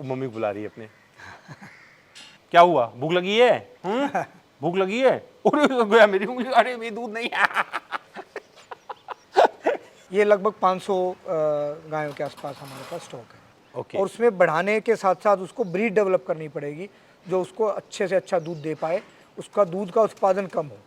Mummy बुला रही है अपने। क्या हुआ, भूख लगी है? भूख लगी है? अरे गया मेरी उंगली, अरे मेरी दूध नहीं है। ये लगभग 500 गायों के आसपास हमारे पास स्टॉक है। ओके। और उसमें बढ़ाने के साथ साथ उसको ब्रीड डेवलप करनी पड़ेगी जो उसको अच्छे से अच्छा दूध दे पाए, उसका दूध का उत्पादन कम हो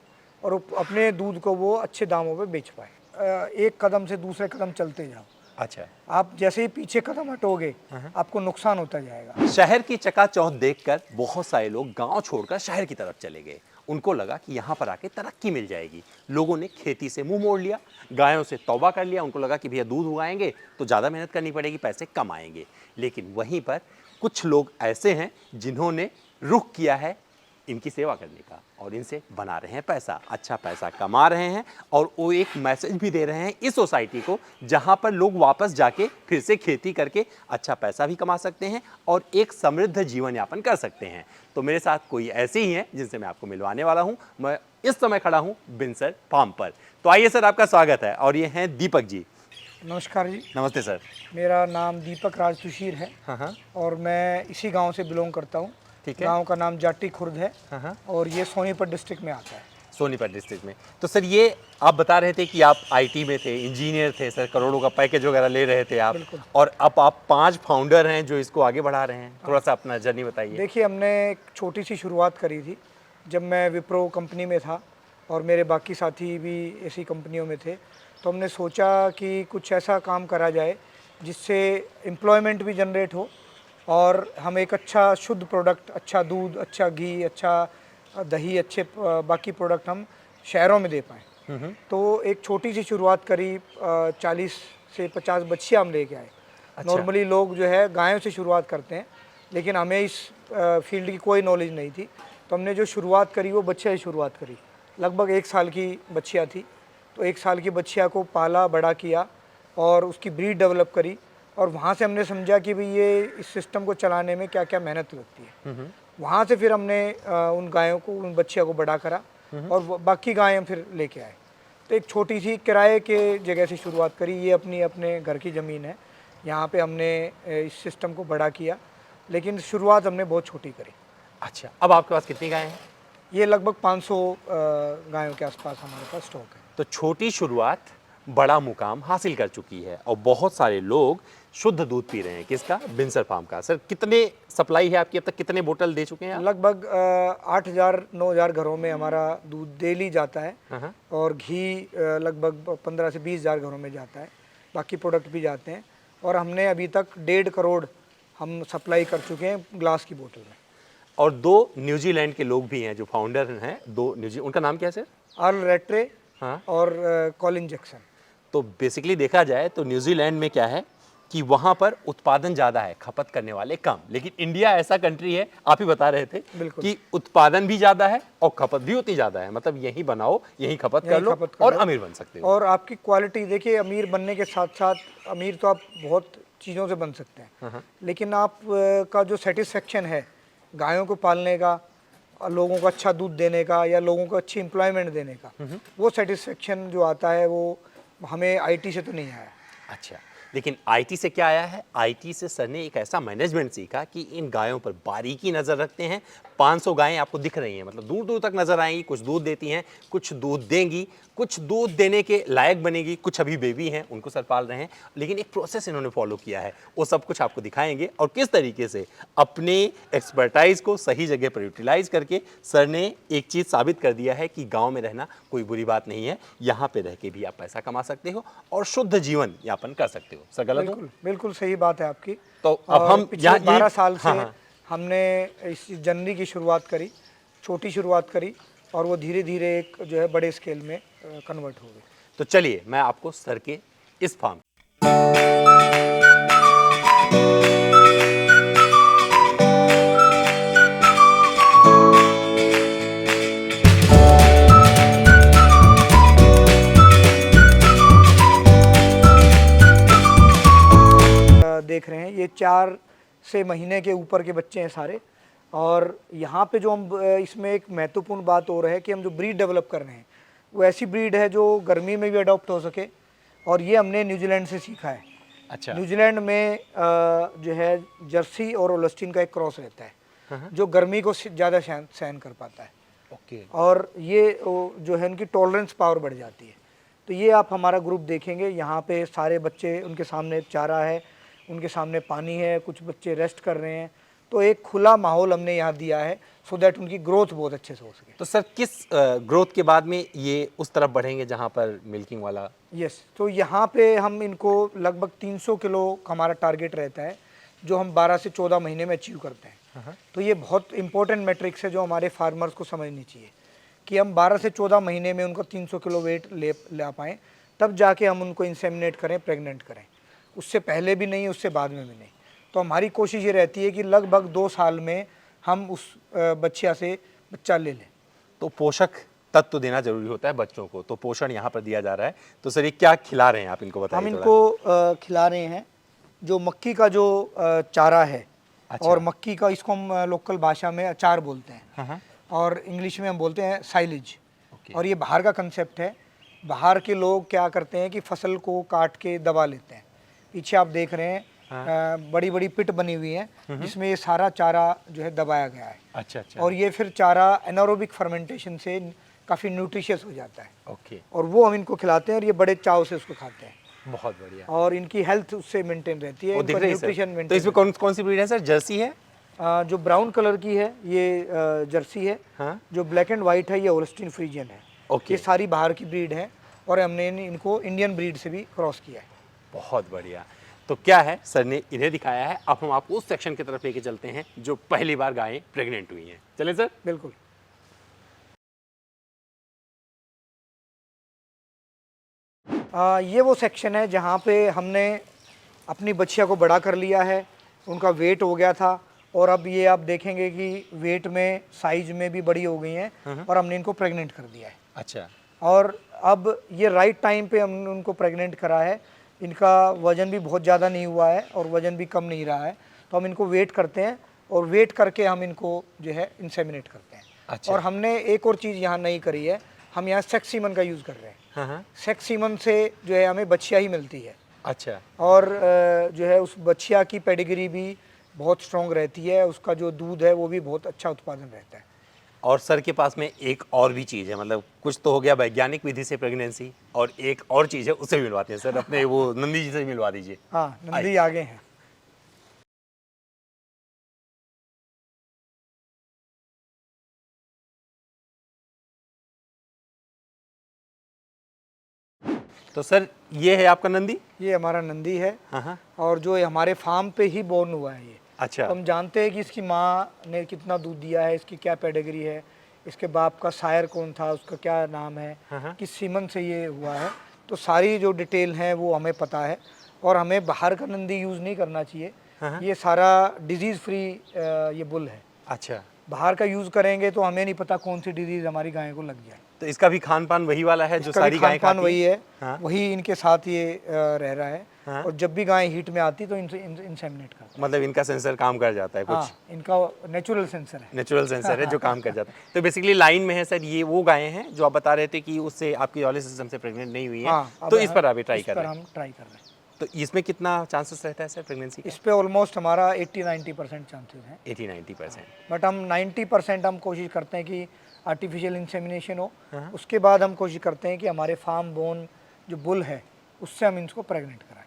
और अपने दूध को वो अच्छे दामों पे बेच पाए। एक कदम से दूसरे कदम चलते जाओ। अच्छा, आप जैसे ही पीछे कदम हटोगे आपको नुकसान होता जाएगा। शहर की चकाचौंध देखकर बहुत सारे लोग गांव छोड़कर शहर की तरफ चले गए। उनको लगा कि यहाँ पर आके तरक्की मिल जाएगी। लोगों ने खेती से मुंह मोड़ लिया, गायों से तौबा कर लिया। उनको लगा कि भैया दूध उगाएंगे तो ज़्यादा मेहनत करनी पड़ेगी, पैसे कम आएंगे। लेकिन वहीं पर कुछ लोग ऐसे हैं जिन्होंने रुख किया है इनकी सेवा करने का और इनसे बना रहे हैं पैसा, अच्छा पैसा कमा रहे हैं। और वो एक मैसेज भी दे रहे हैं इस सोसाइटी को, जहां पर लोग वापस जाके फिर से खेती करके अच्छा पैसा भी कमा सकते हैं और एक समृद्ध जीवन यापन कर सकते हैं। तो मेरे साथ कोई ऐसे ही हैं जिनसे मैं आपको मिलवाने वाला हूं। मैं इस समय खड़ा हूं बिनसर फार्म पर। तो आइए सर, आपका स्वागत है। और ये हैं दीपक जी। नमस्कार जी। नमस्ते सर। मेरा नाम दीपक राज तुशीर है। हाँ, और मैं इसी गांव से बिलोंग करता हूँ। ठीक है। गांव का नाम जाटी खुर्द है। हाँ। और ये सोनीपत डिस्ट्रिक्ट में आता है। सोनीपत डिस्ट्रिक्ट में। तो सर, ये आप बता रहे थे कि आप आईटी में थे, इंजीनियर थे सर, करोड़ों का पैकेज वगैरह ले रहे थे आप। बिल्कुल। और अब आप 5 फाउंडर हैं जो इसको आगे बढ़ा रहे हैं। थोड़ा सा अपना जर्नी बताइए। देखिए, हमने एक छोटी सी शुरुआत करी थी जब मैं विप्रो कंपनी में था और मेरे बाकी साथी भी ऐसी कंपनियों में थे। तो हमने सोचा कि कुछ ऐसा काम करा जाए जिससे एम्प्लॉयमेंट भी जनरेट हो और हम एक अच्छा शुद्ध प्रोडक्ट, अच्छा दूध, अच्छा घी, अच्छा दही, अच्छे बाकी प्रोडक्ट हम शहरों में दे पाएँ। तो एक छोटी सी शुरुआत करी, 40 से 50 बच्चियाँ हम लेके आए। अच्छा। नॉर्मली लोग जो है गायों से शुरुआत करते हैं, लेकिन हमें इस फील्ड की कोई नॉलेज नहीं थी। तो हमने जो शुरुआत करी वो बच्चे से शुरुआत करी। लगभग 1 साल की बच्चियाँ थी। तो 1 साल की बच्चियाँ को पाला, बड़ा किया और उसकी ब्रीड डेवलप करी। और वहाँ से हमने समझा कि भाई ये इस सिस्टम को चलाने में क्या क्या मेहनत लगती है। वहाँ से फिर हमने उन गायों को, उन बच्चियों को बड़ा करा और बाकी गायें हम फिर लेके आए। तो एक छोटी सी किराए के जगह से शुरुआत करी। ये अपने घर की ज़मीन है, यहाँ पे हमने इस सिस्टम को बड़ा किया, लेकिन शुरुआत हमने बहुत छोटी करी। अच्छा, अब आपके पास कितनी गायें हैं? ये लगभग 500 गायों के आसपास हमारे पास स्टॉक है। तो छोटी शुरुआत बड़ा मुकाम हासिल कर चुकी है और बहुत सारे लोग शुद्ध दूध पी रहे हैं। किसका? बिनसर फार्म का। सर, कितने सप्लाई है आपकी? अब तक कितने बोतल दे चुके हैं आप? लगभग 8,000-9,000 घरों में हमारा दूध डेली जाता है और घी लगभग 15 से 20,000 घरों में जाता है। बाकी प्रोडक्ट भी जाते हैं और हमने अभी तक 1.5 करोड़ हम सप्लाई कर चुके हैं ग्लास की बोतल में। और 2 न्यूजीलैंड के लोग भी हैं जो फाउंडर हैं, 2 उनका नाम क्या है सर? अर्ल रेट्रे हाँ। और कॉलिन जैक्सन। तो बेसिकली देखा जाए तो न्यूजीलैंड में क्या है कि वहाँ पर उत्पादन ज़्यादा है, खपत करने वाले कम। लेकिन इंडिया ऐसा कंट्री है, आप ही बता रहे थे कि उत्पादन भी ज़्यादा है और खपत भी उतनी ज़्यादा है। मतलब यहीं बनाओ, यहीं खपत कर लो और अमीर बन सकते हो। और आपकी क्वालिटी देखिए, अमीर बनने के साथ साथ अमीर तो आप बहुत चीज़ों से बन सकते हैं, लेकिन आप का जो सेटिस्फेक्शन है गायों को पालने का, लोगों को अच्छा दूध देने का या लोगों को अच्छी एम्प्लॉयमेंट देने का, वो सेटिस्फेक्शन जो आता है वो हमें आईटी से तो नहीं आया। अच्छा, लेकिन आईटी से क्या आया है? आईटी से सर ने एक ऐसा मैनेजमेंट सीखा कि इन गायों पर बारीकी नज़र रखते हैं। 500 गायें आपको दिख रही हैं, मतलब दूर दूर तक नज़र आएंगी। कुछ दूध देती हैं, कुछ दूध देंगी, कुछ दूध देने के लायक बनेगी, कुछ अभी बेबी हैं, उनको सर पाल रहे हैं। लेकिन एक प्रोसेस इन्होंने फॉलो किया है, वो सब कुछ आपको दिखाएंगे। और किस तरीके से अपने एक्सपर्टाइज को सही जगह पर यूटिलाइज करके सर ने एक चीज़ साबित कर दिया है कि गाँव में रहना कोई बुरी बात नहीं है, यहाँ पर रह के भी आप पैसा कमा सकते हो और शुद्ध जीवन यापन कर सकते हो। सर, गलत हो? बिल्कुल सही बात है आपकी। तो अब हम पिछले 12 साल से हमने इस जर्नी की शुरुआत करी, छोटी शुरुआत करी और वो धीरे धीरे एक जो है बड़े स्केल में कन्वर्ट हो गई। तो चलिए मैं आपको सर के इस फार्म देख रहे हैं, ये 4 से महीने के ऊपर के बच्चे हैं सारे। और यहाँ पे जो हम इसमें एक महत्वपूर्ण बात हो रहा है कि हम जो ब्रीड डेवलप कर रहे हैं वो ऐसी ब्रीड है जो गर्मी में भी अडॉप्ट हो सके और ये हमने न्यूजीलैंड से सीखा है। अच्छा। न्यूजीलैंड में जो है जर्सी और ओलस्टीन का एक क्रॉस रहता है जो गर्मी को ज़्यादा सहन कर पाता है। ओके। और ये जो है इनकी टॉलरेंस पावर बढ़ जाती है। तो ये आप हमारा ग्रुप देखेंगे, यहाँ पे सारे बच्चे, उनके सामने चारा है, उनके सामने पानी है, कुछ बच्चे रेस्ट कर रहे हैं। तो एक खुला माहौल हमने यहाँ दिया है सो दैट उनकी ग्रोथ बहुत अच्छे से हो सके। तो सर किस ग्रोथ के बाद में ये उस तरफ बढ़ेंगे जहाँ पर मिल्किंग वाला? यस, तो यहाँ पे हम इनको लगभग 300 किलो का हमारा टारगेट रहता है जो हम 12 से 14 महीने में अचीव करते हैं। तो ये बहुत इंपॉर्टेंट मैट्रिक्स है जो हमारे फार्मर्स को समझनी चाहिए कि हम 12 से 14 महीने में उनको 300 किलो वेट ला पाएँ, तब जाके हम उनको इंसेमिनेट करें, प्रेग्नेंट करें। उससे पहले भी नहीं, उससे बाद में भी नहीं। तो हमारी कोशिश ये रहती है कि लगभग 2 साल में हम उस बच्चिया से बच्चा ले लें। तो पोषक तत्व देना जरूरी होता है बच्चों को, तो पोषण यहाँ पर दिया जा रहा है। तो सर ये क्या खिला रहे हैं आप इनको, बताइए। हम इनको खिला रहे हैं जो मक्की का जो चारा है। अच्छा। और मक्की का, इसको हम लोकल भाषा में अचार बोलते हैं और इंग्लिश में हम बोलते हैं साइलेज। और ये बाहर का कंसेप्ट है। बाहर के लोग क्या करते हैं कि फसल को काट के दबा लेते हैं। पीछे आप देख रहे हैं बड़ी बड़ी पिट बनी हुई है जिसमें ये सारा चारा जो है दबाया गया है। अच्छा अच्छा। और ये फिर चारा एनारोबिक फर्मेंटेशन से काफ़ी न्यूट्रिशियस हो जाता है। ओके। और वो हम इनको खिलाते हैं और ये बड़े चाव से उसको खाते हैं। बहुत बढ़िया। और इनकी हेल्थ उससे मेंटेन रहती है, वो दिख इनका रही है न्यूट्रिशन सर। तो मेंटेन। इसमें कौन कौन सी ब्रीड है सर? जर्सी है? जो ब्राउन कलर की है ये जर्सी है। हाँ। जो ब्लैक एंड वाइट है ये होल्स्टीन फ्रीजियन है। ओके। ये सारी बाहर की ब्रीड है और हमने इनको इंडियन ब्रीड से भी क्रॉस किया है। बहुत बढ़िया। तो क्या है, सर ने इन्हें दिखाया है, अब हम आपको उस सेक्शन की तरफ लेके चलते हैं जो पहली बार गायें प्रेग्नेंट हुई हैं। चलें सर? बिल्कुल। ये वो सेक्शन है जहाँ पे हमने अपनी बच्चिया को बड़ा कर लिया है, उनका वेट हो गया था और अब ये आप देखेंगे कि वेट में, साइज में भी बड़ी हो गई हैं और हमने इनको प्रेग्नेंट कर दिया है। अच्छा। और अब ये राइट टाइम पे हमने उनको प्रेग्नेंट करा है। इनका वज़न भी बहुत ज़्यादा नहीं हुआ है और वज़न भी कम नहीं रहा है। तो हम इनको वेट करते हैं और वेट करके हम इनको जो है इंसेमिनेट करते हैं। अच्छा। और हमने एक और चीज़ यहाँ नहीं करी है, हम यहाँ सेक्स सीमन का यूज़ कर रहे हैं। सेक्स सीमन से जो है हमें बच्चिया ही मिलती है। अच्छा। और जो है उस बच्चिया की पेडिग्री भी बहुत स्ट्रॉन्ग रहती है, उसका जो दूध है वो भी बहुत अच्छा उत्पादन रहता है। और सर के पास में एक और भी चीज़ है, मतलब कुछ तो हो गया वैज्ञानिक विधि से प्रेगनेंसी, और एक और चीज़ है, उससे भी मिलवाते हैं सर। अपने वो नंदी जी से मिलवा दीजिए। हाँ, नंदी आगे हैं। तो सर ये है आपका नंदी? ये हमारा नंदी है। हाँ। और जो ये हमारे फार्म पे ही बोर्न हुआ है ये। अच्छा। तो हम जानते हैं कि इसकी माँ ने कितना दूध दिया है, इसकी क्या पेडिग्री है, इसके बाप का सायर कौन था, उसका क्या नाम है, किस सीमन से ये हुआ है। तो सारी जो डिटेल हैं वो हमें पता है और हमें बाहर का नंदी यूज़ नहीं करना चाहिए। ये सारा डिजीज़ फ्री ये बुल है। अच्छा। बाहर का यूज़ करेंगे तो हमें नहीं पता कौन सी डिजीज़ हमारी गाय को लग जाए। तो इसका भी खान पान वही वाला है जो सारी गायें खाती हैं? वही है। हाँ? वही इनके साथ ये रह रहा है। हाँ? और जब भी गाय हीट में आती तो इनसे इंसेमिनेट करता है। मतलब इनका सेंसर काम कर जाता है कुछ? हाँ, इनका नेचुरल सेंसर है। नेचुरल सेंसर है जो काम कर जाता है। तो बेसिकली लाइन में है सर, ये वो गायें हैं जो आप बता रहे थे कि उससे आपकी ऑली सिस्टम से प्रेग्नेंट नहीं हुई है। हाँ, तो इस पर अभी ट्राई कर रहे हैं। हम ट्राई कर रहे हैं। तो इसमें कितना चांसेस रहता है सर प्रेगनेंसी का? इस पे ऑलमोस्ट हमारा 80-90% चांसेस हैं। 80-90%। बट हम 90% हम कोशिश करते हैं कि आर्टिफिशियल इंसेमिनेशन हो। उसके बाद हम कोशिश करते हैं कि हमारे फार्म बोन जो बुल है उससे हम इनको प्रेग्नेंट कराएं,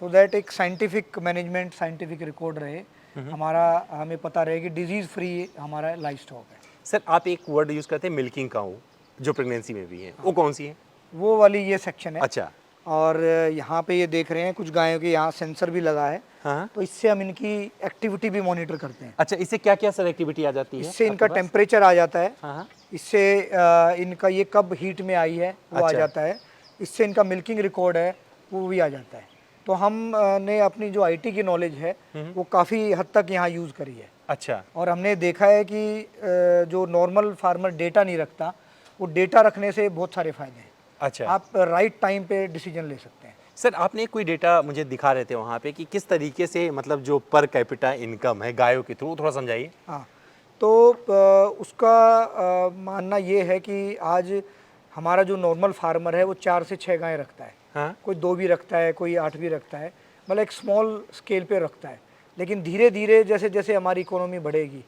सो दैट एक साइंटिफिक मैनेजमेंट, साइंटिफिक रिकॉर्ड रहे हमारा, हमें पता रहे कि डिजीज़ फ्री हमारा लाइफ स्टॉक है। सर आप एक वर्ड यूज़ करते हैं मिल्किंग काऊ, जो प्रेगनेंसी में भी है, वो कौन सी है? वो वाली ये सेक्शन है। अच्छा। और यहाँ पे ये देख रहे हैं कुछ गायों के यहाँ सेंसर भी लगा है। हाँ। तो इससे हम इनकी एक्टिविटी भी मॉनिटर करते हैं। अच्छा, इससे क्या क्या सर एक्टिविटी आ जाती है? इससे इनका टेम्परेचर आ जाता है। हाँ। इससे इनका ये कब हीट में आई है वो आ जाता है। इससे इनका मिल्किंग रिकॉर्ड है वो भी आ जाता है। तो हम ने अपनी जो आईटी की नॉलेज है वो काफ़ी हद तक यहाँ यूज़ करी है। अच्छा। और हमने देखा है कि जो नॉर्मल फार्मर डेटा नहीं रखता, वो डेटा रखने से बहुत सारे फ़ायदे हैं। अच्छा। आप राइट टाइम पे डिसीजन ले सकते हैं। सर आपने कोई डेटा मुझे दिखा रहे थे वहाँ पे कि किस तरीके से, मतलब जो पर कैपिटा इनकम है गायों के थ्रू, थोड़ा समझाइए। हाँ, तो उसका मानना ये है कि आज हमारा जो नॉर्मल फार्मर है वो 4 से 6 गायें रखता है। हाँ। कोई 2 भी रखता है, कोई 8 भी रखता है, मतलब एक स्मॉल स्केल पे रखता है। लेकिन धीरे धीरे जैसे जैसे हमारी इकोनॉमी बढ़ेगी,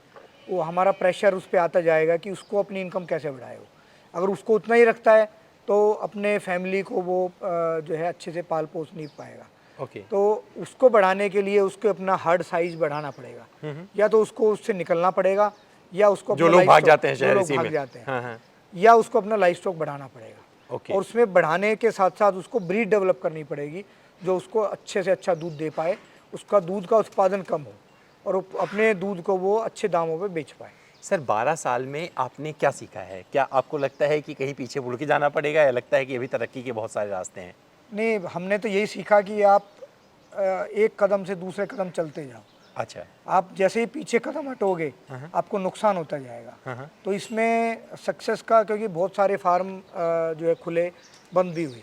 वो हमारा प्रेशर उस पर आता जाएगा कि उसको अपनी इनकम कैसे बढ़ाए वो। अगर उसको उतना ही रखता है तो अपने फैमिली को वो जो है अच्छे से पाल पोस नहीं पाएगा। ओके। तो उसको बढ़ाने के लिए उसको अपना हर्ड साइज बढ़ाना पड़ेगा, या तो उसको उससे निकलना पड़ेगा, या उसको जो अपना लोग भाग लाइफ जाते हैं जो शहर लोग इसी भाग में। जाते हैं, हाँ, हाँ। या उसको अपना लाइफ स्टॉक बढ़ाना पड़ेगा। ओके। और उसमें बढ़ाने के साथ साथ उसको ब्रीड डेवलप करनी पड़ेगी जो उसको अच्छे से अच्छा दूध दे पाए, उसका दूध का उत्पादन कम हो और वो अपने दूध को वो अच्छे दामों पे बेच पाए। सर 12 साल में आपने क्या सीखा है? क्या आपको लगता है कि कहीं पीछे मुड़ के जाना पड़ेगा या लगता है कि अभी तरक्की के बहुत सारे रास्ते हैं? नहीं, हमने तो यही सीखा कि आप एक कदम से दूसरे कदम चलते जाओ। अच्छा। आप जैसे ही पीछे कदम हटोगे आपको नुकसान होता जाएगा। तो इसमें सक्सेस का, क्योंकि बहुत सारे फार्म जो है खुले, बंद भी हुए,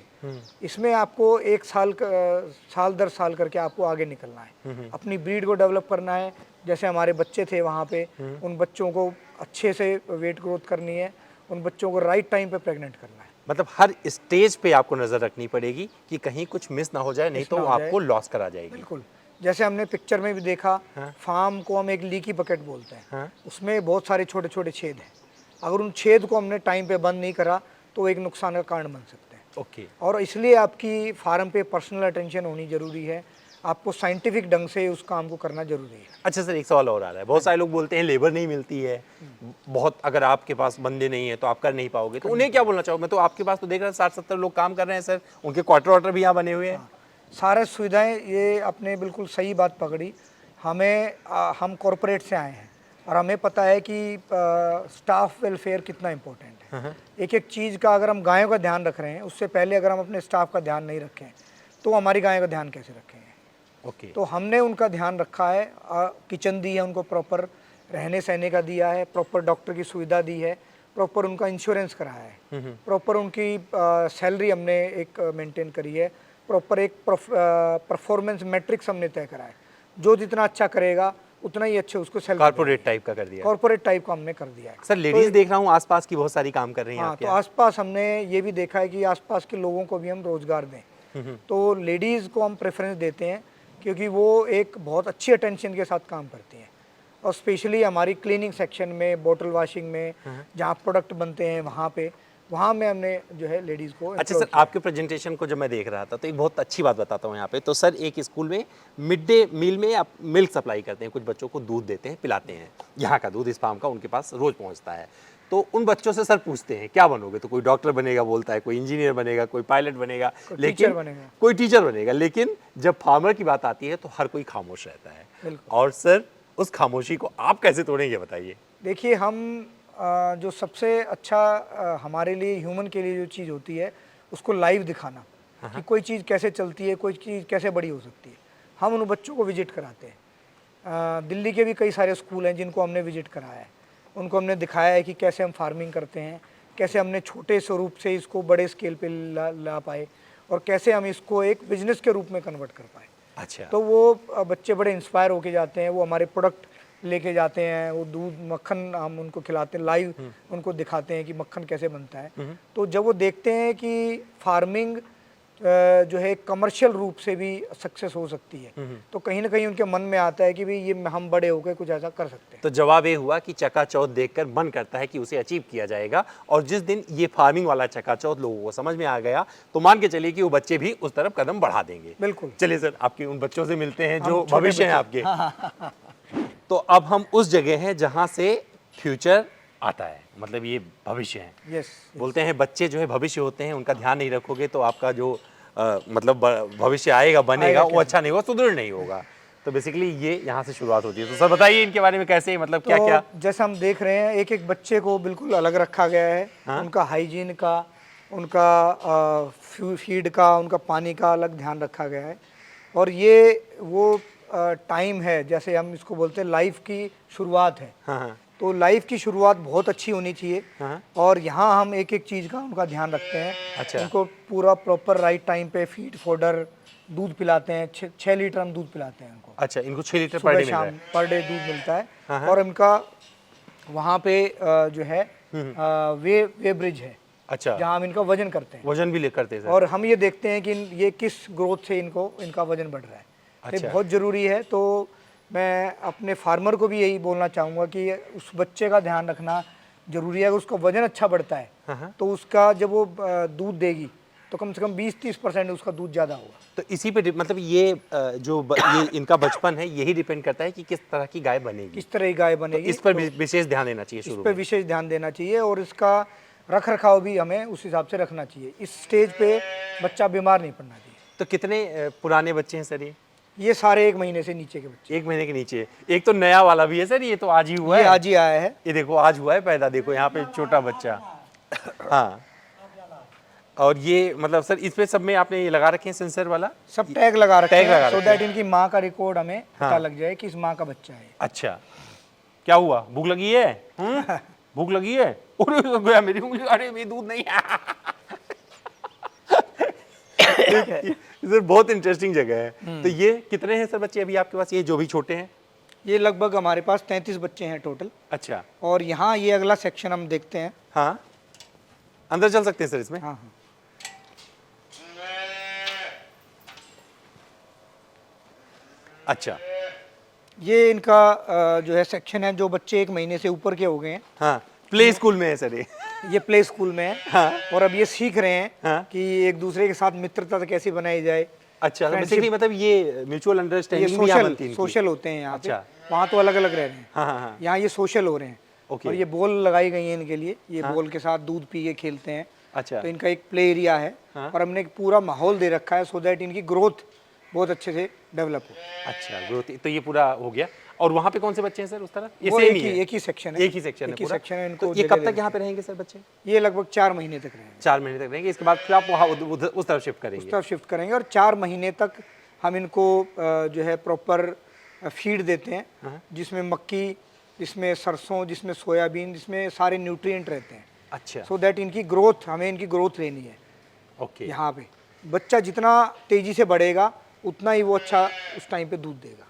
इसमें आपको एक साल दर साल करके आपको आगे निकलना है, अपनी ब्रीड को डेवलप करना है। जैसे हमारे बच्चे थे वहाँ पे, उन बच्चों को अच्छे से वेट ग्रोथ करनी है, उन बच्चों को राइट टाइम पे प्रेग्नेंट करना है। मतलब हर स्टेज पे आपको नज़र रखनी पड़ेगी कि कहीं कुछ मिस ना हो जाए, नहीं मिस तो ना वो हो जाए। आपको लॉस करा जाएगी। बिल्कुल, जैसे हमने पिक्चर में भी देखा, फार्म को हम एक लीकी बकेट बोलते हैं, उसमें बहुत सारे छोटे छोटे छेद हैं। अगर उन छेद को हमने टाइम पे बंद नहीं करा तो एक नुकसान का कारण बन सकते हैं। ओके। और इसलिए आपकी फार्म पे पर्सनल अटेंशन होनी ज़रूरी है, आपको साइंटिफिक ढंग से उस काम को करना ज़रूरी है। अच्छा सर, एक सवाल और आ रहा है। बहुत सारे लोग बोलते हैं लेबर नहीं मिलती है, बहुत, अगर आपके पास बंदे नहीं है तो आप कर नहीं पाओगे, तो उन्हें क्या बोलना चाहोगे? मैं तो आपके पास तो देख रहा 60-70 लोग काम कर रहे हैं सर, उनके क्वार्टर वार्टर भी यहाँ बने हुए हैं। सारे सुविधाएं, ये आपने बिल्कुल सही बात पकड़ी। हम कॉरपोरेट से आए हैं और हमें पता है कि स्टाफ वेलफेयर कितना इम्पोर्टेंट है। एक एक चीज़ का अगर हम गायों का ध्यान रख रहे हैं, उससे पहले अगर हम अपने स्टाफ का ध्यान नहीं रखें तो हमारी गायों का ध्यान कैसे रखेंगे? ओके। तो हमने उनका ध्यान रखा है, किचन दी है उनको, प्रॉपर रहने सहने का दिया है, प्रॉपर डॉक्टर की सुविधा दी है, प्रॉपर उनका इंश्योरेंस कराया है, प्रॉपर उनकी सैलरी हमने एक मेंटेन करी है, प्रॉपर एक परफॉर्मेंस मैट्रिक्स हमने तय करा है। जो जितना अच्छा करेगा उतना ही अच्छे उसको सैलरी, कॉर्पोरेट टाइप का कर दिया। कॉर्पोरेट टाइप का हमने कर दिया है। सर लेडीज देख रहा हूँ आसपास की बहुत सारी काम कर रही हैं हाँ, आपके तो यहाँ। आसपास हमने ये भी देखा है कि आसपास के लोगों को भी हम रोजगार दें। तो लेडीज़ को हम प्रेफरेंस देते हैं क्योंकि वो एक बहुत अच्छी अटेंशन के साथ काम करती हैं, और स्पेशली हमारी क्लीनिंग सेक्शन में, बोतल वॉशिंग में, जहाँ प्रोडक्ट बनते हैं वहाँ में हमने जो है लेडीज़ को। अच्छा सर, आपके प्रेजेंटेशन को जब मैं देख रहा था तो एक बहुत अच्छी बात बताता हूँ यहाँ पे। तो सर एक स्कूल में मिड डे मील में आप मिल्क सप्लाई करते हैं, कुछ बच्चों को दूध देते हैं, पिलाते हैं। यहाँ का दूध इस फार्म का उनके पास रोज़ पहुँचता है। तो उन बच्चों से सर पूछते हैं क्या बनोगे, तो कोई डॉक्टर बनेगा बोलता है, कोई इंजीनियर बनेगा, कोई पायलट बनेगा, लेकिन कोई टीचर बनेगा। लेकिन जब फार्मर की बात आती है तो हर कोई खामोश रहता है। और सर उस खामोशी को आप कैसे तोड़ेंगे बताइए? देखिए, हम जो सबसे अच्छा हमारे लिए, ह्यूमन के लिए जो चीज़ होती है, उसको लाइव दिखाना कि कोई चीज़ कैसे चलती है, कोई चीज़ कैसे बड़ी हो सकती है। हम उन बच्चों को विजिट कराते हैं। दिल्ली के भी कई सारे स्कूल हैं जिनको हमने विजिट कराया है, उनको हमने दिखाया है कि कैसे हम फार्मिंग करते हैं, कैसे हमने छोटे स्वरूप से इसको बड़े स्केल पे ला पाए, और कैसे हम इसको एक बिजनेस के रूप में कन्वर्ट कर पाए। अच्छा। तो वो बच्चे बड़े इंस्पायर होके जाते हैं, वो हमारे प्रोडक्ट लेके जाते हैं, वो दूध मक्खन हम उनको खिलाते हैं, लाइव उनको दिखाते हैं कि मक्खन कैसे बनता है। तो जब वो देखते हैं कि फार्मिंग जो है कमर्शियल रूप से भी सक्सेस हो सकती है, तो कहीं ना कहीं उनके मन में आता है कि भाई ये हम बड़े होकर कुछ ऐसा कर सकते हैं। तो जवाब ये हुआ कि चकाचौंध देखकर मन करता है कि उसे अचीव किया जाएगा, और जिस दिन ये फार्मिंग वाला चकाचौंध लोगों को समझ में आ गया तो मान के चलिए कि वो बच्चे भी उस तरफ कदम बढ़ा देंगे। बिल्कुल। चलिए सर, आपके उन बच्चों से मिलते हैं जो भविष्य है आपके। तो अब हम उस जगह हैं जहां से फ्यूचर आता है, मतलब ये भविष्य है। यस। बोलते हैं बच्चे जो है भविष्य होते हैं, उनका ध्यान नहीं रखोगे तो आपका जो मतलब भविष्य आएगा बनेगा वो अच्छा नहीं होगा, सुदृढ़ नहीं होगा। तो बेसिकली ये यहाँ से शुरुआत होती है। तो सर बताइए इनके बारे में, कैसे, मतलब क्या क्या? जैसा हम देख रहे हैं, एक एक बच्चे को बिल्कुल अलग रखा गया है। उनका हाइजीन का, उनका फीड का, उनका पानी का अलग ध्यान रखा गया है। और ये वो टाइम है, जैसे हम इसको बोलते हैं लाइफ की शुरुआत है। तो लाइफ की शुरुआत बहुत अच्छी होनी चाहिए। और यहाँ हम एक एक चीज़ का उनका ध्यान रखते हैं। अच्छा। उनको पूरा प्रॉपर राइट टाइम पे फीड, फोडर, दूध पिलाते हैं। 6 लीटर हम दूध पिलाते हैं उनको। अच्छा, इनको 6 लीटर पर डे मिल रहा है? पर डे दूध मिलता है। और इनका वहाँ पे जो है वे ब्रिज है, अच्छा, जहाँ हम इनका वजन करते हैं वजन भी ले करते हैं सर। और हम ये देखते हैं कि ये किस ग्रोथ से इनका वजन बढ़ रहा है। तो ये अच्छा। बहुत ज़रूरी है। तो मैं अपने फार्मर को भी यही बोलना चाहूँगा कि उस बच्चे का ध्यान रखना ज़रूरी है। अगर उसका वजन अच्छा बढ़ता है तो उसका जब वो दूध देगी तो कम से कम 20-30% उसका दूध ज़्यादा होगा। तो इसी पे मतलब ये ये इनका बचपन है, यही डिपेंड करता है कि किस तरह की गाय बनेगी, किस तरह की गाय तो बनेगी। इस पर विशेष ध्यान देना चाहिए इस शुरू पे में। विशेष ध्यान देना चाहिए और इसका रख रखाव भी हमें उस हिसाब से रखना चाहिए। इस स्टेज पे बच्चा बीमार नहीं पड़ना चाहिए। तो कितने पुराने बच्चे हैं सर ये सारे 1 महीने से नीचे के बच्चे। 1 महीने के नीचे। एक तो नया वाला भी है सर, ये तो आज ही हुआ ये है। आज ही आया है। ये देखो आज हुआ है पैदा, देखो यहाँ पे छोटा बच्चा। हाँ, और ये मतलब सर इसमें सब में आपने ये लगा रखे हैं सेंसर वाला? सब टैग लगा रखे टैग लगा हैं सो रखे दैट हैं। इनकी माँ का रिकॉर्ड हमें पता हाँ। लग जाए कि इस माँ का बच्चा है। अच्छा, क्या हुआ, भूख लगी है? भूख लगी है? अरे गया मेरी उंगली, अरे मेरी दूध नहीं है। ठीक है सर, बहुत इंटरेस्टिंग जगह है। तो ये कितने हैं सर बच्चे अभी आपके पास, ये जो भी छोटे हैं? ये लगभग हमारे पास 33 बच्चे हैं टोटल। अच्छा, और यहाँ ये अगला सेक्शन हम देखते हैं। हाँ, अंदर चल सकते हैं सर इसमें? हाँ हाँ। अच्छा, ये इनका जो है सेक्शन है, जो बच्चे 1 महीने से ऊपर के हो गए हैं। हाँ, प्ले स्कूल में है सर ये प्ले स्कूल में है। हाँ। और अब ये सीख रहे हैं हाँ। कि एक दूसरे के साथ मित्रता कैसे बनाई जाए। अच्छा, Friendship- बेसिकली मतलब ये म्यूचुअल ये अंडरस्टैंडिंग भी यहाँ बनती है इनकी। सोशल होते हैं यहाँ पे। अच्छा। वहाँ तो अलग अलग रह रहे हैं, हाँ हाँ हाँ, यहाँ ये सोशल हो रहे हैं। ओके। और ये बॉल लगाई गई है इनके लिए, ये बॉल के साथ दूध पी के खेलते हैं। अच्छा, तो इनका एक प्ले एरिया है। हाँ। और हमने एक पूरा माहौल दे रखा है सो दैट इनकी ग्रोथ बहुत अच्छे से डेवलप हो। अच्छा ग्रोथ, तो ये पूरा हो गया। और वहाँ पे कौन से बच्चे हैं सर उस तरफ? ये वो सेम एक ही ही है? एक ही सेक्शन है। एक ही सेक्शन है एक ही पूरा? सेक्शन है। तो इनको ये जगह कब दे तक यहाँ पे रहेंगे सर बच्चे? ये लगभग 4 महीने तक रहेंगे। 4 महीने तक रहेंगे, इसके बाद फिर आप वहाँ उस तरफ शिफ्ट उस करेंगे? तरफ शिफ्ट करेंगे। और 4 महीने तक हम इनको जो है प्रॉपर फीड देते हैं, जिसमें मक्की, जिसमें सरसों, जिसमें सोयाबीन, जिसमें सारे न्यूट्रिएंट रहते हैं। अच्छा, सो दैट इनकी ग्रोथ, हमें इनकी ग्रोथ लेनी है। ओके। यहाँ पे बच्चा जितना तेजी से बढ़ेगा उतना ही वो अच्छा उस टाइम पे दूध देगा।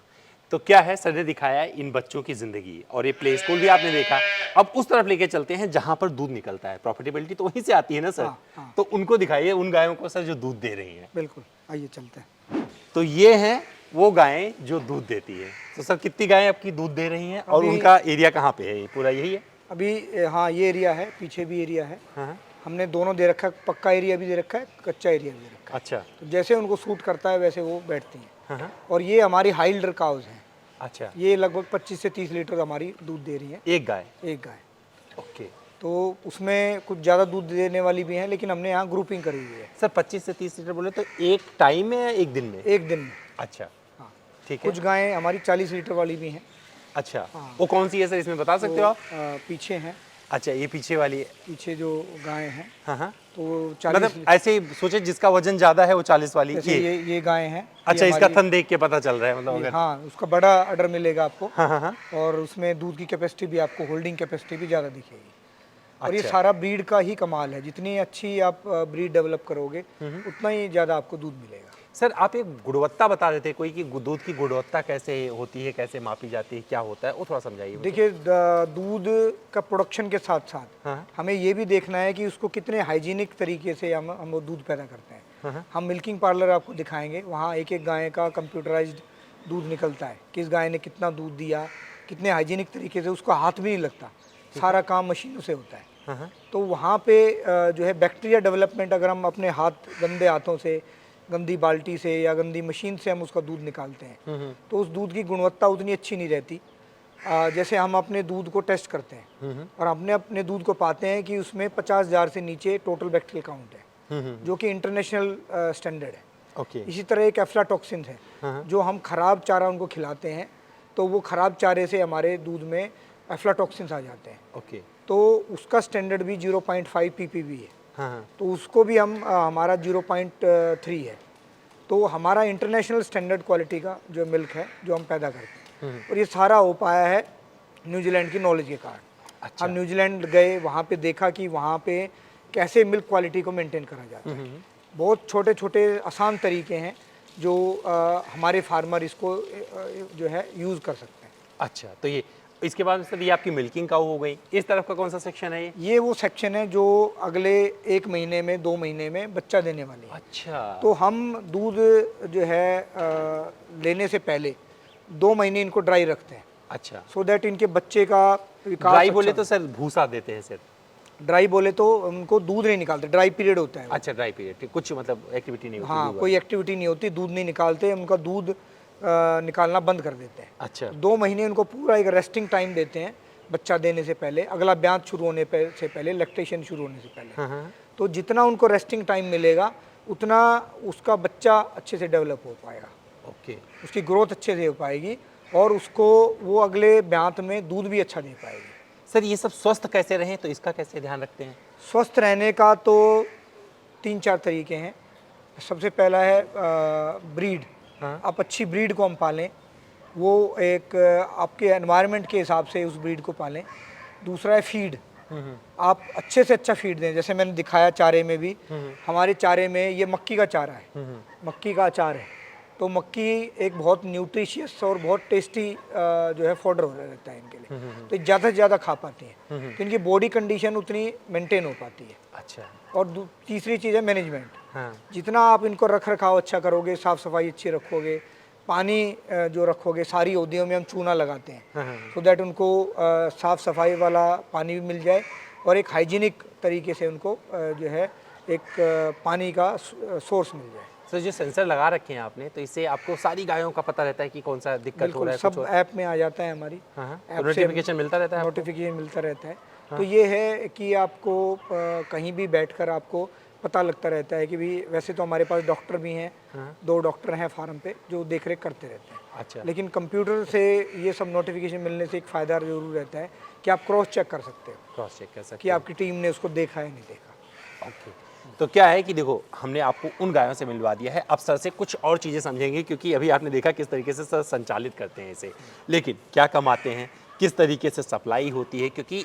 तो क्या है, सर ने दिखाया है इन बच्चों की जिंदगी, और ये प्ले स्कूल भी आपने देखा। अब उस तरफ लेके चलते हैं जहां पर दूध निकलता है। प्रॉफिटेबिलिटी तो वहीं से आती है ना सर? हाँ। तो उनको दिखाइए, उन गायों को सर जो दूध दे रही हैं। बिल्कुल, आइए चलते हैं। तो ये हैं वो गायें जो दूध देती है। तो सर कितनी गायें आपकी दूध दे रही हैं, और अभी- उनका एरिया कहाँ पे है? ये पूरा यही है? अभी हाँ, ये एरिया है, पीछे भी एरिया है। हाँ। हमने दोनों दे रखा है, पक्का एरिया भी दे रखा है, कच्चा एरिया भी दे रखा है। अच्छा। तो जैसे उनको सूट करता है वैसे वो बैठती हैं। हाँ। और ये हमारी हाइल्डर काउज हैं। अच्छा, ये लगभग 25 से 30 लीटर हमारी दूध दे रही है एक गाय? एक गाय। ओके। तो उसमें कुछ ज़्यादा दूध देने वाली भी हैं, लेकिन हमने यहाँ ग्रुपिंग करी हुई है। सर 25 से 30 लीटर बोले तो एक टाइम में या एक दिन में? एक दिन में। अच्छा, हाँ, ठीक है। कुछ गायें हमारी 40 लीटर वाली भी हैं। अच्छा, वो कौन सी है सर, इसमें बता सकते हो आप? पीछे हैं, अच्छा, ये पीछे वाली है। पीछे जो गायें हैं हाँ हाँ, तो वो 40 मतलब ऐसे ही सोचे जिसका वजन ज्यादा है वो 40 वाली जैसे ये। ये गायें हैं। अच्छा, ये इसका हमारी- थन देख के पता चल रहा है मतलब अगर। हाँ, उसका बड़ा अडर मिलेगा आपको। हाँ हाँ हाँ। और उसमें दूध की कैपेसिटी भी आपको, होल्डिंग कैपेसिटी भी ज़्यादा दिखेगी। और ये अच्छा। सारा ब्रीड का ही कमाल है। जितनी अच्छी आप ब्रीड डेवलप करोगे उतना ही ज़्यादा आपको दूध मिलेगा। सर आप एक गुणवत्ता बता रहे थे कोई, कि दूध की गुणवत्ता कैसे होती है, कैसे मापी जाती है, क्या होता है, वो थोड़ा समझाइए मुझे। देखिए, दूध का प्रोडक्शन के साथ साथ हाँ। हमें ये भी देखना है कि उसको कितने हाइजीनिक तरीके से हम वो दूध पैदा करते हैं। हाँ। हम मिल्किंग पार्लर आपको दिखाएंगे, वहाँ एक एक गाय का कंप्यूटराइज्ड दूध निकलता है, किस गाय ने कितना दूध दिया, कितने हाइजीनिक तरीके से, उसका हाथ भी नहीं लगता, सारा काम मशीनों से होता है। हाँ। तो वहाँ पे जो है बैक्टीरिया डेवलपमेंट, अगर हम अपने हाथ गंदे हाथों से, गंदी बाल्टी से या गंदी मशीन से हम उसका दूध निकालते हैं तो उस दूध की गुणवत्ता उतनी अच्छी नहीं रहती। जैसे हम अपने दूध को टेस्ट करते हैं और हमने अपने दूध को पाते हैं कि उसमें 50,000 से नीचे टोटल बैक्टीरियल काउंट है, जो कि इंटरनेशनल स्टैंडर्ड है। ओके। इसी तरह एक एफ्लाटॉक्सिन है, जो हम खराब चारा उनको खिलाते हैं तो वो खराब चारे से हमारे दूध में एफ्लाटॉक्सिन्स आ जाते हैं। ओके। तो उसका स्टैंडर्ड भी 0.5 ppb है। हाँ। तो उसको भी हम हमारा 0.3 है। तो हमारा इंटरनेशनल स्टैंडर्ड क्वालिटी का जो मिल्क है जो हम पैदा करते हैं, और ये सारा हो पाया है न्यूजीलैंड की नॉलेज के कारण। अच्छा। हम न्यूजीलैंड गए, वहाँ पे देखा कि वहाँ पे कैसे मिल्क क्वालिटी को मेंटेन करा जाता है। बहुत छोटे छोटे आसान तरीके हैं जो हमारे फार्मर इसको जो है यूज़ कर सकते हैं। अच्छा, तो ये इसके बाद सर ये आपकी मिल्किंग काऊ हो गई, इस तरफ का कौन सा सेक्शन है ये? वो सेक्शन है जो अगले 1 महीने में 2 महीने में बच्चा देने वाली है। अच्छा। तो हम दूध जो है लेने से पहले 2 महीने इनको ड्राई रखते हैं, अच्छा। सो दैट इनके बच्चे का विकास ड्राई बोले अच्छा तो सर भूसा देते हैं सर? ड्राई बोले तो उनको दूध नहीं निकालते, ड्राई पीरियड होता है वो। अच्छा, ड्राई पीरियड, कुछ मतलब एक्टिविटी नहीं होती? हाँ, दूध कोई वाली। एक्टिविटी नहीं होती, दूध नहीं निकालते, उनका दूध निकालना बंद कर देते हैं। अच्छा। 2 महीने उनको पूरा एक रेस्टिंग टाइम देते हैं बच्चा देने से पहले, अगला ब्याज शुरू होने से पहले, लैक्टेशन शुरू होने से पहले। हाँ। तो जितना उनको रेस्टिंग टाइम मिलेगा उतना उसका बच्चा अच्छे से डेवलप हो पाएगा, ओके। उसकी ग्रोथ अच्छे से हो पाएगी और उसको वो अगले ब्यात में दूध भी अच्छा दे पाएगी। सर ये सब स्वस्थ कैसे रहें तो इसका कैसे ध्यान रखते हैं? स्वस्थ रहने का तो 3-4 तरीके हैं। सबसे पहला है ब्रीड। हाँ। आप अच्छी ब्रीड को हम पालें, वो एक आपके एनवायरनमेंट के हिसाब से उस ब्रीड को पालें। दूसरा है फीड, आप अच्छे से अच्छा फीड दें, जैसे मैंने दिखाया चारे में भी। हमारे चारे में ये मक्की का चारा है, मक्की का अचार है। तो मक्की एक बहुत न्यूट्रिशियस और बहुत टेस्टी जो है फॉडर रहता है इनके लिए, तो ज़्यादा से ज़्यादा खा पाती हैं, तो इनकी बॉडी कंडीशन उतनी मेंटेन हो पाती है। अच्छा। और तीसरी चीज़ है मैनेजमेंट। हाँ। जितना आप इनको रख रखाव अच्छा करोगे, साफ़ सफाई अच्छी रखोगे, पानी जो रखोगे, सारी औदियों में हम चूना लगाते हैं सो दैट उनको साफ़ सफाई वाला पानी भी मिल जाए और एक हाइजीनिक तरीके से उनको जो है एक पानी का सोर्स मिल जाए। सर जो सेंसर लगा रखे हैं आपने, तो इससे आपको सारी गायों का पता रहता है कि कौन सा दिक्कत हो बिल्कुल, रहा है? सब ऐप में आ जाता है हमारी। तो नोटिफिकेशन मिलता रहता है? नोटिफिकेशन मिलता रहता है। तो ये है कि आपको कहीं भी बैठकर आपको पता लगता रहता है कि भी, वैसे तो हमारे पास डॉक्टर भी हैं, 2 डॉक्टर हैं फार्म पे जो देख रेख करते रहते हैं। अच्छा। लेकिन कंप्यूटर से ये सब नोटिफिकेशन मिलने से एक फ़ायदा ज़रूर रहता है कि आप क्रॉस चेक कर सकते हो क्रॉस चेक कर सकते कि आपकी टीम ने उसको देखा है नहीं देखा। ओके। तो क्या है कि देखो हमने आपको उन गायों से मिलवा दिया है, अब सर से कुछ और चीज़ें समझेंगे, क्योंकि अभी आपने देखा किस तरीके से सर संचालित करते हैं इसे, लेकिन क्या कमाते हैं, किस तरीके से सप्लाई होती है, क्योंकि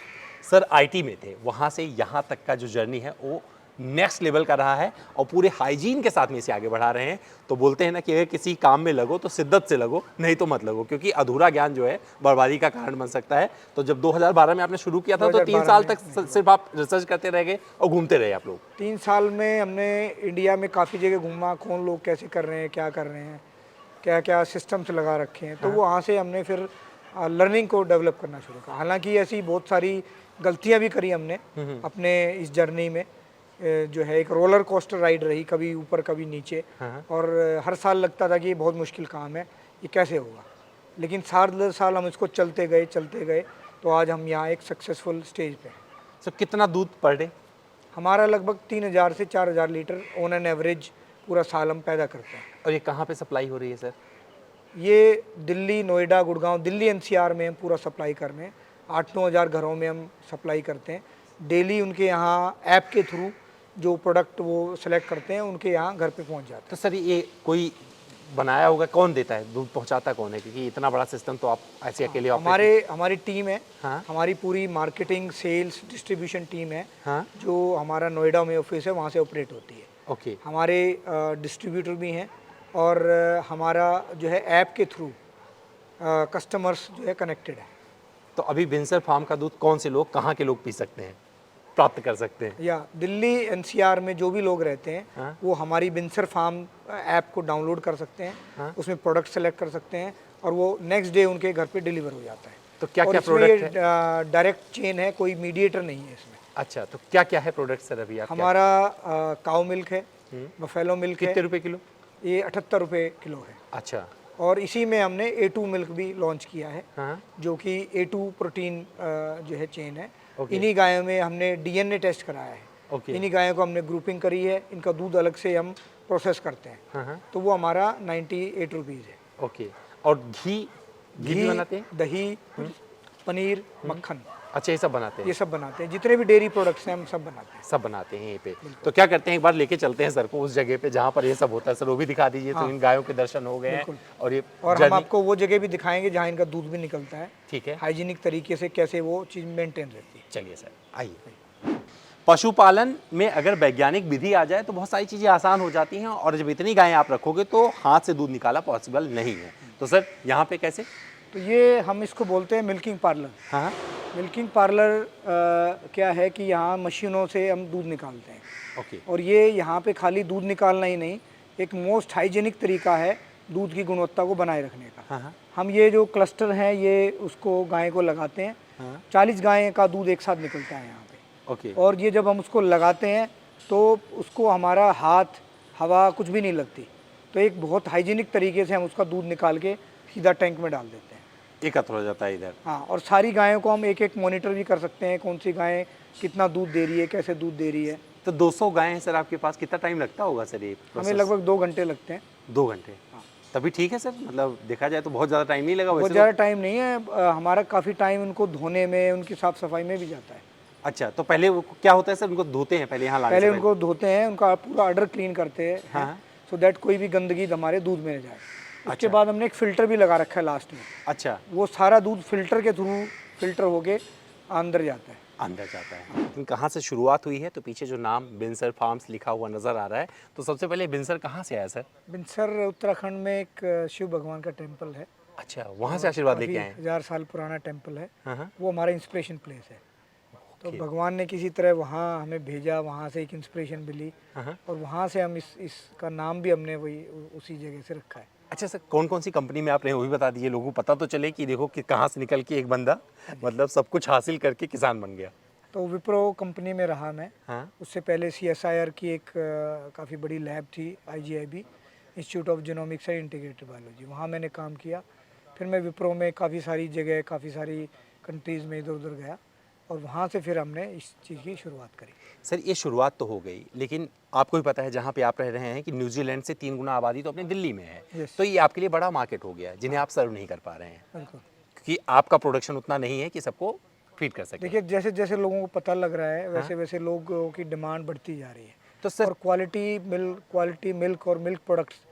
सर आईटी में थे, वहाँ से यहाँ तक का जो जर्नी है वो नेक्स्ट लेवल का रहा है और पूरे हाइजीन के साथ में इसे आगे बढ़ा रहे हैं। तो बोलते हैं ना कि अगर किसी काम में लगो तो शिद्दत से लगो, नहीं तो मत लगो, क्योंकि अधूरा ज्ञान जो है बर्बादी का कारण बन सकता है। तो जब 2012 में आपने शुरू किया था तो 3 साल तक सिर्फ आप रिसर्च करते रह गए और घूमते रहे आप लोग? 3 साल में हमने इंडिया में काफ़ी जगह घूमा, कौन लोग कैसे कर रहे हैं, क्या कर रहे हैं, क्या क्या सिस्टम्स लगा रखे हैं। तो वहाँ से हमने फिर लर्निंग को डेवलप करना शुरू किया। हालांकि ऐसी बहुत सारी गलतियाँ भी करी हमने अपने इस जर्नी में। जो है एक रोलर कोस्टर राइड रही, कभी ऊपर कभी नीचे, और हर साल लगता था कि ये बहुत मुश्किल काम है, ये कैसे होगा। लेकिन साल दर साल हम इसको चलते गए, तो आज हम यहाँ एक सक्सेसफुल स्टेज पे हैं। सर कितना दूध पर डे? हमारा लगभग 3000 से 4000 लीटर ऑन एन एवरेज पूरा साल हम पैदा करते हैं। और ये कहाँ पे सप्लाई हो रही है सर? ये दिल्ली, नोएडा, गुड़गांव, दिल्ली एनसीआर में हम पूरा सप्लाई कर रहे हैं। 8-9 हज़ार घरों में हम सप्लाई करते हैं डेली। उनके यहाँ ऐप के थ्रू जो प्रोडक्ट वो सेलेक्ट करते हैं उनके यहाँ घर पे पहुँच जाते हैं। तो सर ये कोई बनाया होगा, कौन देता है दूध, पहुंचाता कौन है, क्योंकि इतना बड़ा सिस्टम तो आप ऐसे अकेले हमारी टीम है। हाँ? हमारी पूरी मार्केटिंग, सेल्स, डिस्ट्रीब्यूशन टीम है। हाँ? जो हमारा नोएडा में ऑफिस है वहाँ से ऑपरेट होती है। ओके। हमारे डिस्ट्रीब्यूटर भी हैं और हमारा जो है ऐप के थ्रू कस्टमर्स जो है कनेक्टेड है। तो अभी बिंसर फार्म का दूध कौन से लोग, कहाँ के लोग पी सकते हैं, प्राप्त कर सकते हैं? या दिल्ली एनसीआर में जो भी लोग रहते हैं हाँ? वो हमारी बिंसर फार्म ऐप को डाउनलोड कर सकते हैं। हाँ? उसमें प्रोडक्ट सेलेक्ट कर सकते हैं और वो नेक्स्ट डे उनके घर पे डिलीवर हो जाता है। तो क्या क्या और इसमें प्रोडक्ट ये डायरेक्ट चेन है, कोई मीडिएटर नहीं है इसमें। अच्छा, तो क्या क्या है प्रोडक्ट सर अभी आप? हमारा काऊ मिल्क है, बफेलो मिल्क है। कितने रुपए किलो? ये 78 रुपये किलो है। अच्छा। और इसी में हमने A2 मिल्क भी लॉन्च किया है, हाँ? जो कि A2 प्रोटीन जो है चेन है। इन्हीं गायों में हमने डीएनए टेस्ट कराया है। ओके। इन्हीं गायों को हमने ग्रुपिंग करी है, इनका दूध अलग से हम प्रोसेस करते हैं। हाँ? तो वो हमारा 98 रुपीज़ है। ओके। और घी भी बनाते हैं? दही, पनीर, मक्खन, अच्छा ये सब बनाते हैं? ये सब बनाते हैं। जितने भी डेयरी प्रोडक्ट्स हैं हम सब बनाते हैं। सब बनाते हैं यहीं पे। तो क्या करते हैं, एक बार लेके चलते हैं सर को उस जगह पे जहाँ पर ये सब होता है, सर वो भी दिखा दीजिए। तो इन गायों के दर्शन हो गए हैं और ये और हम आपको वो जगह भी दिखाएंगे जहाँ इनका दूध भी निकलता है। ठीक है। हाइजीनिक तरीके से कैसे वो चीज़ मेंटेन रहती है। चलिए सर आइए। पशुपालन में अगर वैज्ञानिक विधि आ जाए तो बहुत सारी चीज़ें आसान हो जाती हैं, और जब इतनी गायें आप रखोगे तो हाथ से दूध निकाला पॉसिबल नहीं है। तो सर यहाँ पे कैसे? तो ये हम इसको बोलते हैं मिल्किंग पार्लर। हाँ मिल्किंग पार्लर क्या है कि यहाँ मशीनों से हम दूध निकालते हैं, ओके और ये यहाँ पे खाली दूध निकालना ही नहीं, एक मोस्ट हाइजीनिक तरीका है दूध की गुणवत्ता को बनाए रखने का। हाँ हाँ हम ये जो क्लस्टर हैं ये उसको गाय को लगाते हैं, हाँ 40 गाय का दूध एक साथ निकलता है यहाँ पे। ओके और ये जब हम उसको लगाते हैं तो उसको हमारा हाथ हवा कुछ भी नहीं लगती, तो एक बहुत हाइजीनिक तरीके से हम उसका दूध निकाल के सीधा टैंक में डाल देते हैं। एकत्र हो जाता है इधर। हाँ, और सारी गायों को हम एक एक मॉनिटर भी कर सकते हैं, कौन सी गाय कितना दूध दे रही है, कैसे दूध दे रही है। तो 200 गाय हैं सर आपके पास, कितना टाइम लगता होगा सर ये हमें प्रोसेस? लगभग 2 घंटे लगते हैं। 2 घंटे। तभी ठीक है सर, मतलब देखा जाए तो बहुत ज़्यादा टाइम नहीं लगा बहुत वैसे ज़्यादा टाइम नहीं है, हमारा काफ़ी टाइम उनको धोने में, उनकी साफ़ सफाई में भी जाता है। तो। अच्छा, तो पहले वो क्या होता है सर, उनको धोते हैं पहले यहाँ लाने पहले से उनको धोते हैं, उनका पूरा अडर क्लीन करते हैं, हाँ। सो दैट कोई भी गंदगी हमारे दूध में न जाए। उसके बाद हमने एक फ़िल्टर भी लगा रखा है लास्ट में, अच्छा, वो सारा दूध फिल्टर के थ्रू फिल्टर होके अंदर जाता है। अंदर जाता है। लेकिन कहाँ से शुरुआत हुई है, तो पीछे जो नाम बिनसर फार्म्स लिखा हुआ नज़र आ रहा है, तो सबसे पहले बिनसर कहाँ से आया सर? बिनसर उत्तराखंड में एक शिव भगवान का टेम्पल है, अच्छा, वहाँ से आशीर्वाद लेके आए हैं। 1000 साल पुराना टेम्पल है, हाँ वो हमारा इंस्पिरेशन प्लेस है। तो भगवान ने किसी तरह वहाँ हमें भेजा, वहाँ से एक इंस्पिरेशन मिली, हाँ। और वहाँ से हम इसका नाम भी हमने वही उसी जगह से रखा है। अच्छा सर, कौन कौन सी कंपनी में आप रहे हैं वो भी बता दीजिए, लोगों को पता तो चले कि देखो कि कहाँ से निकल के एक बंदा मतलब सब कुछ हासिल करके किसान बन गया। तो विप्रो कंपनी में रहा मैं। हाँ उससे पहले CSIR की एक काफ़ी बड़ी लैब थी, IGIB, institute of genomics and integrated biology, वहाँ मैंने काम किया। फिर मैं विप्रो में काफ़ी सारी जगह, काफ़ी सारी कंट्रीज़ में इधर उधर गया, और वहाँ से फिर हमने इस चीज़ की शुरुआत करी। सर, ये शुरुआत तो हो गई, लेकिन आपको भी पता है जहाँ पे आप रह रहे हैं कि न्यूजीलैंड से 3 गुना आबादी तो अपने दिल्ली में है। Yes. तो ये आपके लिए बड़ा मार्केट हो गया है जिन्हें आप सर्व नहीं कर पा रहे हैं, बिल्कुल। क्योंकि आपका प्रोडक्शन उतना नहीं है कि सबको फीड कर सके। देखिए, जैसे जैसे लोगों को पता लग रहा है, वैसे वैसे लोगों की डिमांड बढ़ती जा रही है। तो सर और क्वालिटी मिल्क और मिल्क प्रोडक्ट्स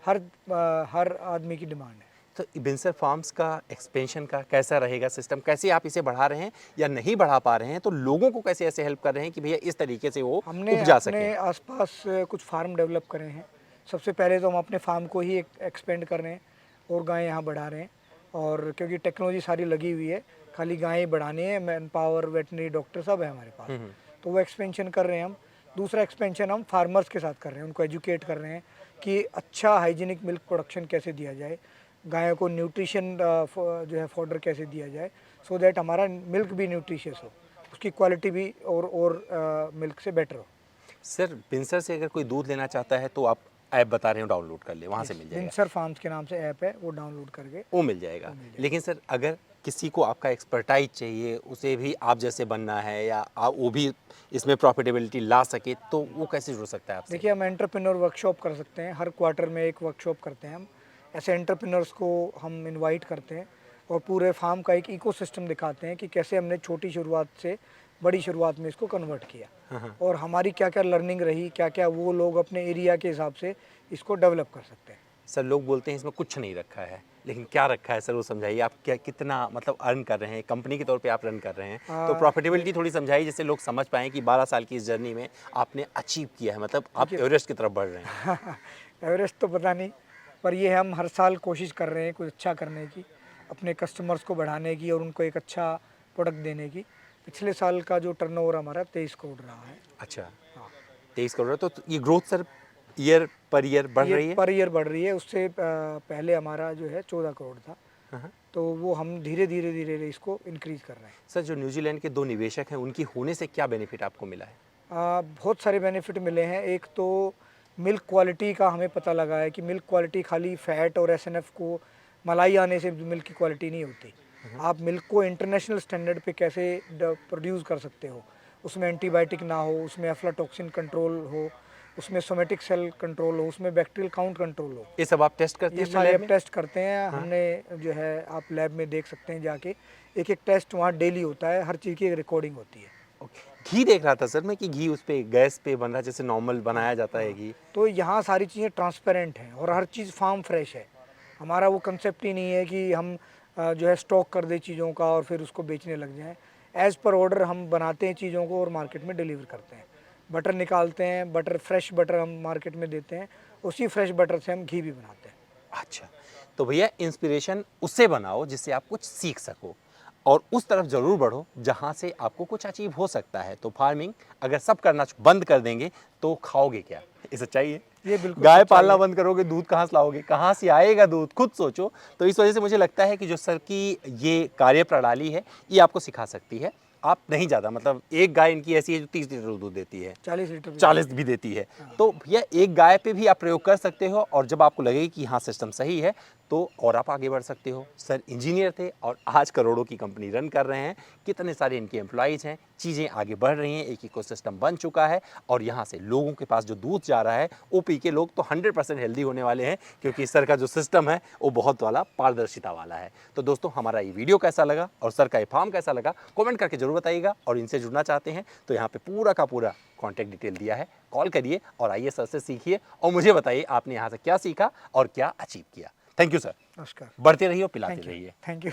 हर आदमी की डिमांड है। तो बिनसर फार्म्स का एक्सपेंशन का कैसा रहेगा सिस्टम, कैसे आप इसे बढ़ा रहे हैं या नहीं बढ़ा पा रहे हैं, तो लोगों को कैसे ऐसे हेल्प कर रहे हैं कि भैया इस तरीके से वो हमने उपजा अपने सके? आसपास कुछ फार्म डेवलप करे हैं। सबसे पहले तो हम अपने फार्म को ही एक्सपेंड कर रहे हैं और गायें यहाँ बढ़ा रहे हैं, और क्योंकि टेक्नोलॉजी सारी लगी हुई है, खाली गायें बढ़ानी है, मैन पावर, वेटनरी डॉक्टर सब है हमारे पास, तो वो एक्सपेंशन कर रहे हैं हम। दूसरा एक्सपेंशन हम फार्मर्स के साथ कर रहे हैं, उनको एजुकेट कर रहे हैं कि अच्छा हाइजीनिक मिल्क प्रोडक्शन कैसे दिया जाए, गायों को न्यूट्रिशन जो है फॉडर कैसे दिया जाए, सो दैट हमारा मिल्क भी न्यूट्रिशियस हो, उसकी क्वालिटी भी और मिल्क से बेटर हो। सर, बिनसर से अगर कोई दूध लेना चाहता है तो आप ऐप बता रहे हो डाउनलोड कर ले, वहाँ से मिल जाएगा। बिनसर फार्म्स के नाम से ऐप है, वो डाउनलोड करके वो मिल जाएगा। लेकिन सर, अगर किसी को आपका एक्सपर्टाइज चाहिए, उसे भी आप जैसे बनना है या आप वो भी इसमें प्रॉफिटेबिलिटी ला सके, तो वो कैसे जुड़ सकता है आपसे? देखिए, हम एंटरप्रेन्योर वर्कशॉप कर सकते हैं, हर क्वार्टर में एक वर्कशॉप करते हैं हम। ऐसे एंटरप्रेन्योर्स को हम इनवाइट करते हैं और पूरे फार्म का एक इकोसिस्टम दिखाते हैं कि कैसे हमने छोटी शुरुआत से बड़ी शुरुआत में इसको कन्वर्ट किया, और हमारी क्या क्या लर्निंग रही, क्या क्या वो लोग अपने एरिया के हिसाब से इसको डेवलप कर सकते हैं। सर, लोग बोलते हैं इसमें कुछ नहीं रखा है, लेकिन क्या रखा है सर वो समझाइए। आप क्या कितना मतलब अर्न कर रहे हैं, कंपनी के तौर पे आप रन कर रहे हैं, तो प्रॉफिटेबिलिटी थोड़ी समझाइए जिससे लोग समझ पाएँ कि 12 साल की इस जर्नी में आपने अचीव किया है, मतलब आप एवरेस्ट की तरफ बढ़ रहे हैं। एवरेस्ट तो पता नहीं, पर ये हम हर साल कोशिश कर रहे हैं कुछ अच्छा करने की, अपने कस्टमर्स को बढ़ाने की और उनको एक अच्छा प्रोडक्ट देने की। पिछले साल का जो टर्नओवर हमारा 23 करोड़ रहा है। अच्छा, 23 करोड़। तो ये growth sir year per year बढ़ रही है? पर ईयर बढ़ रही है। उससे पहले हमारा जो है 14 करोड़ था, तो वो हम धीरे धीरे इसको इंक्रीज कर रहे हैं। सर, जो न्यूजीलैंड के 2 निवेशक हैं, उनकी होने से क्या बेनिफिट आपको मिला है? बहुत सारे बेनिफिट मिले हैं। एक तो मिल्क क्वालिटी का हमें पता लगा है कि मिल्क क्वालिटी खाली फैट और SNF को मलाई आने से मिल्क की क्वालिटी नहीं होती। आप मिल्क को इंटरनेशनल स्टैंडर्ड पे कैसे प्रोड्यूस कर सकते हो, उसमें एंटीबायोटिक ना हो, उसमें एफ्लाटॉक्सिन कंट्रोल हो, उसमें सोमेटिक सेल कंट्रोल हो, उसमें बैक्टीरियल काउंट कंट्रोल हो। ये सब आप टेस्ट करते ये हैं सारे लैब आप में? टेस्ट करते हैं। हमने जो है, आप लैब में देख सकते हैं जाके, एक एक टेस्ट वहाँ डेली होता है, हर चीज़ की एक रिकॉर्डिंग होती है। घी देख रहा था सर मैं कि घी उस पे गैस पे बन रहा है, जैसे नॉर्मल बनाया जाता है घी। तो यहाँ सारी चीज़ें ट्रांसपेरेंट हैं और हर चीज़ फार्म फ्रेश है। हमारा वो कंसेप्ट ही नहीं है कि हम जो है स्टॉक कर दे चीज़ों का और फिर उसको बेचने लग जाएं। एज़ पर ऑर्डर हम बनाते हैं चीज़ों को और मार्केट में डिलीवर करते हैं। बटर निकालते हैं, बटर फ्रेश बटर हम मार्केट में देते हैं, उसी फ्रेश बटर से हम घी भी बनाते हैं। अच्छा, तो भैया इंस्पिरेशन उससे बनाओ जिससे आप कुछ सीख सको और उस तरफ जरूर बढ़ो जहाँ से आपको कुछ अचीव हो सकता है। तो फार्मिंग अगर सब करना बंद कर देंगे तो खाओगे क्या? ये सच्चाई है। ये बिल्कुल गाय सच्चाई पालना है। बंद करोगे, दूध कहाँ से लाओगे? कहाँ से आएगा दूध? खुद सोचो। तो इस वजह से मुझे लगता है कि जो सर की ये कार्य प्रणाली है ये आपको सिखा सकती है। आप नहीं ज़्यादा, मतलब एक गाय इनकी ऐसी है जो 30 लीटर दूध देती है, 40 लीटर 40 भी देती है। तो भैया एक गाय पे भी आप प्रयोग कर सकते हो और जब आपको लगे कि हाँ सिस्टम सही है तो और आप आगे बढ़ सकते हो। सर इंजीनियर थे और आज करोड़ों की कंपनी रन कर रहे हैं। कितने सारे इनके एम्प्लॉइज़ हैं, चीज़ें आगे बढ़ रही हैं, एक इकोसिस्टम बन चुका है और यहाँ से लोगों के पास जो दूध जा रहा है वो पी के लोग तो 100% हेल्दी होने वाले हैं, क्योंकि सर का जो सिस्टम है वो बहुत वाला पारदर्शिता वाला है। तो दोस्तों हमारा ये वीडियो कैसा लगा और सर का ये फार्म कैसा लगा कमेंट करके जरूर बताइएगा। और इनसे जुड़ना चाहते हैं तो यहाँ पे पूरा का पूरा कॉन्टैक्ट डिटेल दिया है, कॉल करिए और आइए सर से सीखिए और मुझे बताइए आपने यहाँ से क्या सीखा और क्या अचीव किया। Thank you sir. नमस्कार। बढ़ते रहिए और पिलाते रहिए। Thank you.